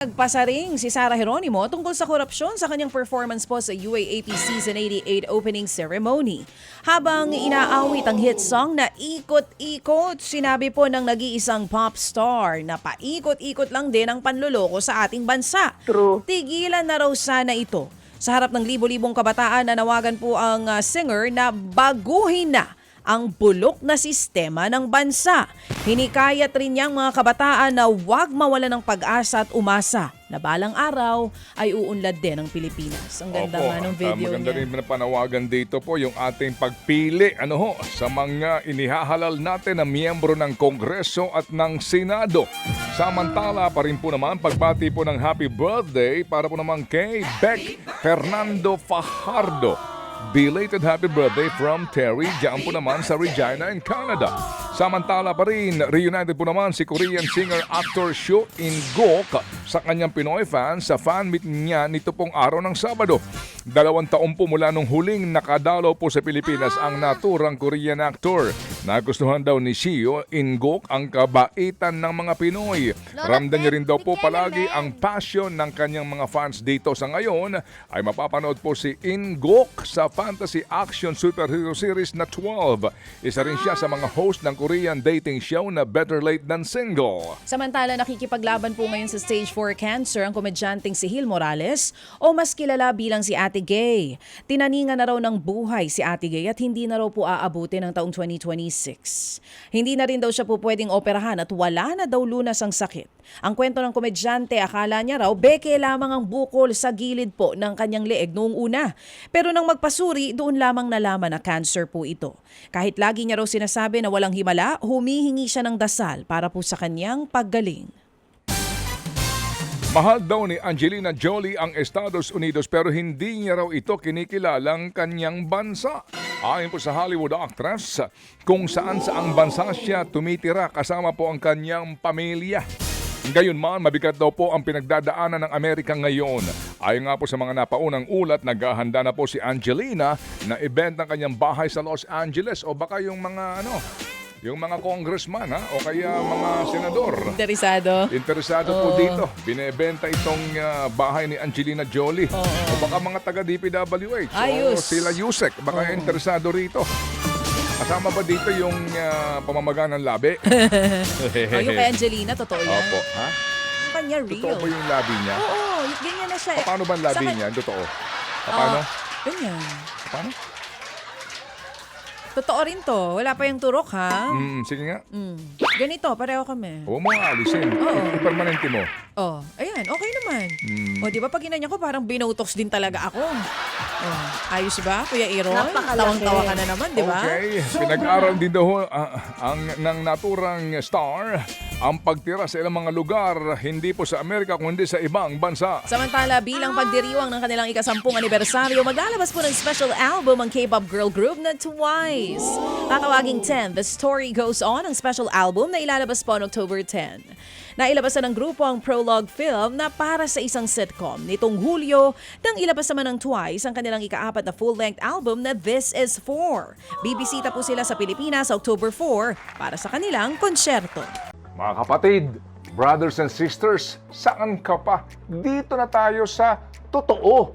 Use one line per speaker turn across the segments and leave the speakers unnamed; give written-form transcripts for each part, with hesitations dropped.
Nagpasaring si Sarah Geronimo tungkol sa korupsyon sa kanyang performance po sa UAAP Season 88 opening ceremony. Habang inaawit ang hit song na Ikot-Ikot, sinabi po ng nag-iisang pop star na paikot-ikot lang din ang panloloko sa ating bansa.
True.
Tigilan na raw sana ito. Sa harap ng libo-libong kabataan, nanawagan po ang singer na baguhin na ang bulok na sistema ng bansa. Hinikayat rin niyang mga kabataan na huwag mawala ng pag-asa at umasa na balang araw ay uunlad din ang Pilipinas. Ang ganda nga ng video
maganda
niya.
rin na panawagan dito po yung ating pagpili sa mga inihahalal natin na miyembro ng Kongreso at ng Senado. Samantala pa rin po naman pagbati po ng happy birthday para po naman kay Beck Fernando Fajardo. Belated happy birthday from Terry, diyan po naman sa Regina in Canada. Samantala pa rin, reunited po naman si Korean singer-actor Seo In-guk sa kanyang Pinoy fans sa fan meet niya nito pong araw ng Sabado. 2 taon po mula nung huling nakadalaw po sa Pilipinas ang naturang Korean actor. Nagustuhan daw ni Seo In-guk ang kabaitan ng mga Pinoy. Ramdam niya rin daw po palagi ang passion ng kanyang mga fans dito. Sa ngayon ay mapapanood po si In-guk sa fantasy action superhero series na 12. Isa rin siya sa mga host ng Korean dating show na Better Late Than Single.
Samantala, nakikipaglaban po ngayon sa stage 4 cancer ang komedyanteng si Hil Morales o mas kilala bilang si Ate Gay. Tinaningan na raw ng buhay si Ate Gay at hindi na raw po aabutin ng taong 2026. Hindi na rin daw siya po pwedeng operahan at wala na daw lunas ang sakit. Ang kwento ng komedyante, akala niya raw beke lamang ang bukol sa gilid po ng kanyang leeg noong una. Pero nang magpasuri, doon lamang nalaman na cancer po ito. Kahit lagi niya raw sinasabi na walang himala, humihingi siya ng dasal para po sa kanyang paggaling.
Mahal daw ni Angelina Jolie ang Estados Unidos pero hindi niya raw ito kinikilalang kanyang bansa. Ayon po sa Hollywood actress, kung saan-saang bansa siya tumitira kasama po ang kanyang pamilya. Gayunman, mabigat daw po ang pinagdadaanan ng Amerika ngayon. Ayon nga po sa mga napaunang ulat, naghahanda na po si Angelina na ibenta ang kanyang bahay sa Los Angeles o baka yung mga yung mga congressman o kaya mga senador. Interesado po dito. Binebenta itong bahay ni Angelina Jolie. O baka mga taga DPWH o sila Yusek. Baka interesado rito. Kasama ba dito yung pamamaga ng labi?
Yung kay Angelina, totoo yan?
Opo. Ha?
Yung kanya real.
Totoo ba yung labi niya?
Oo, ganyan na siya.
Paano ba ang labi niya? Totoo. Paano?
Ganyan.
Paano?
Totoo rin to. Wala pa yung turok, ha?
Sige nga.
Ganito, pareho kami.
Huwag mo nga alisin. Permanente mo.
Ayan, okay naman. O, di ba pag ginanya ko, parang binotox din talaga ako. Ayos ba, Kuya Aaron?
Napakalaki.
Tawang-tawa ka na naman, di ba?
Okay. Pinag-aral din daw ng naturang star ang pagtira sa ilang mga lugar, hindi po sa Amerika kundi sa ibang bansa.
Samantala, bilang pagdiriwang ng kanilang ika-10 anibersaryo, maglalabas po ng special album ang K-pop girl group na Twice. Tatawaging 10, The Story Goes On, ang special album na ilalabas po on October 10. Nailabasan ng grupo ang prologue film na para sa isang sitcom nitong Hulyo nang ilabas naman ng Twice ang kanilang ika-4 na full-length album na This Is For. Bibisita po sila sa Pilipinas sa October 4 para sa kanilang konsyerto.
Mga kapatid, brothers and sisters, saan ka pa? Dito na tayo sa totoo.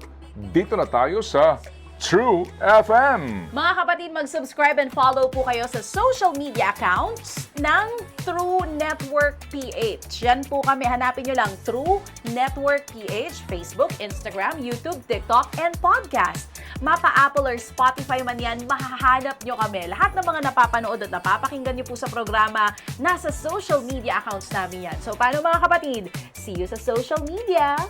Dito na tayo sa True FM.
Mga kapatid, mag-subscribe and follow po kayo sa social media accounts ng True Network PH. Yan po kami. Hanapin nyo lang True Network PH, Facebook, Instagram, YouTube, TikTok, and podcast. Mapa Apple or Spotify man yan, mahahanap nyo kami. Lahat ng mga napapanood at napapakinggan nyo po sa programa, nasa social media accounts namin yan. So, paano mga kapatid? See you sa social media!